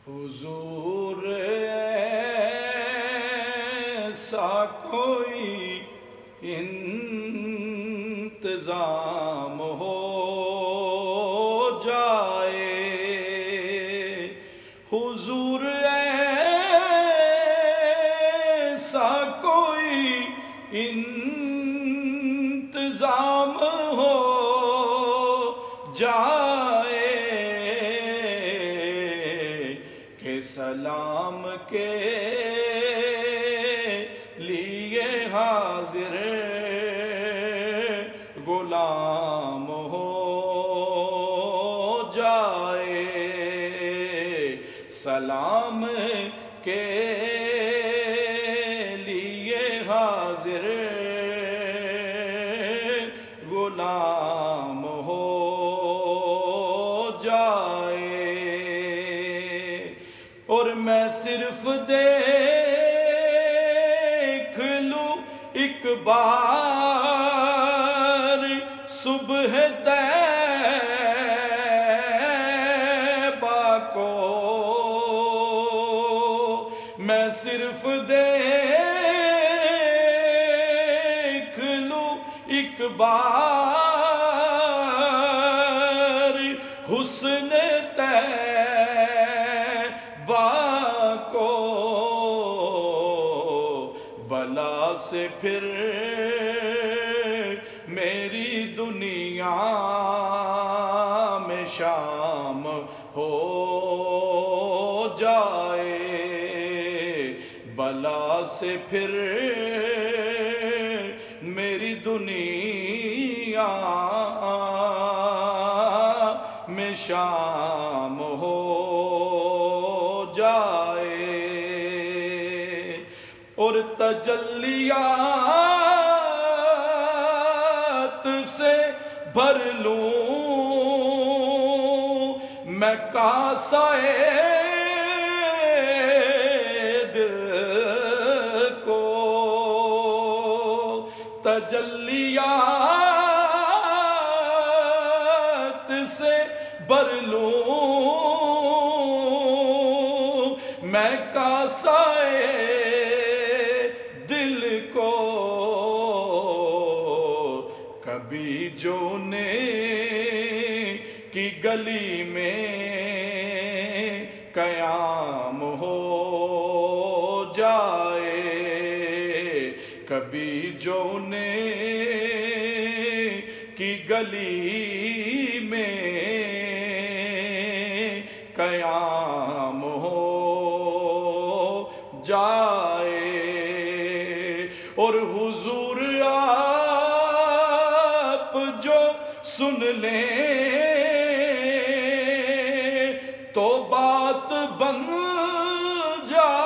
حضور ایسا کوئی انتظام ہو جائے، حضور ایسا کوئی انتظام ہو جائے کہ سلام کے لیے حاضر غلام ہو جائے، سلام کے لیے حاضر غلام ہو جائے، اور میں صرف دیکھ لوں ایک بار صبح طیبہ کو، میں صرف دیکھ لوں ایک بار حسن طیبہ کو، بلا سے پھر میری دنیا میں شام ہو جائے، بلا سے پھر میری دنیا میں شام ہو جائے، اور تجلیات سے بھر لوں میں کاسۂ دل کو، تجلیات سے بھر لوں میں کاسۂ دل کو، کبھی جونے کی گلی میں قیام ہو جائے، کبھی جونے کی گلی میں قیام ہو جائے، اور حضور آپ جو سن لیں تو بات بن جائے،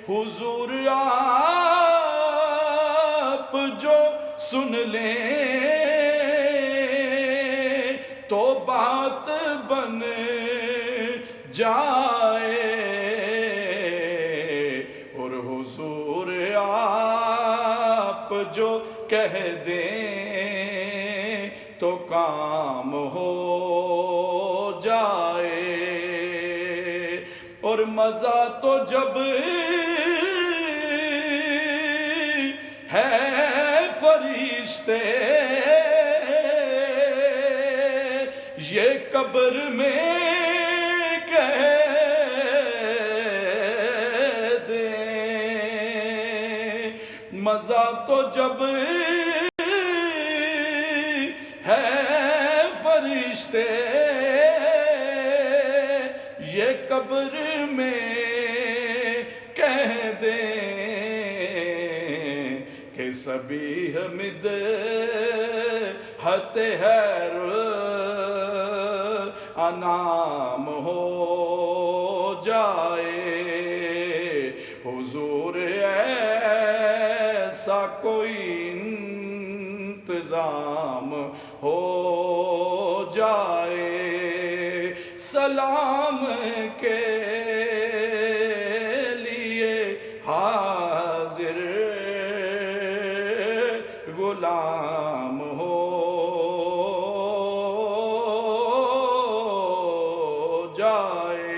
حضور آپ جو سن لیں تو بات بن جائے، اور حضور آپ جو کہہ دیں تو کام ہو جائے، اور مزہ تو جب ہے فرشتے یہ قبر میں کہہ دیں، مزہ تو جب ہے فرشتے یہ قبر میں کہہ دیں کہ سبیح مدحت خیر انام ہو جائے، حضور ایسا کوئی انتظام ہو جائے، سلام کے لیے حاضر غلام ہو جائے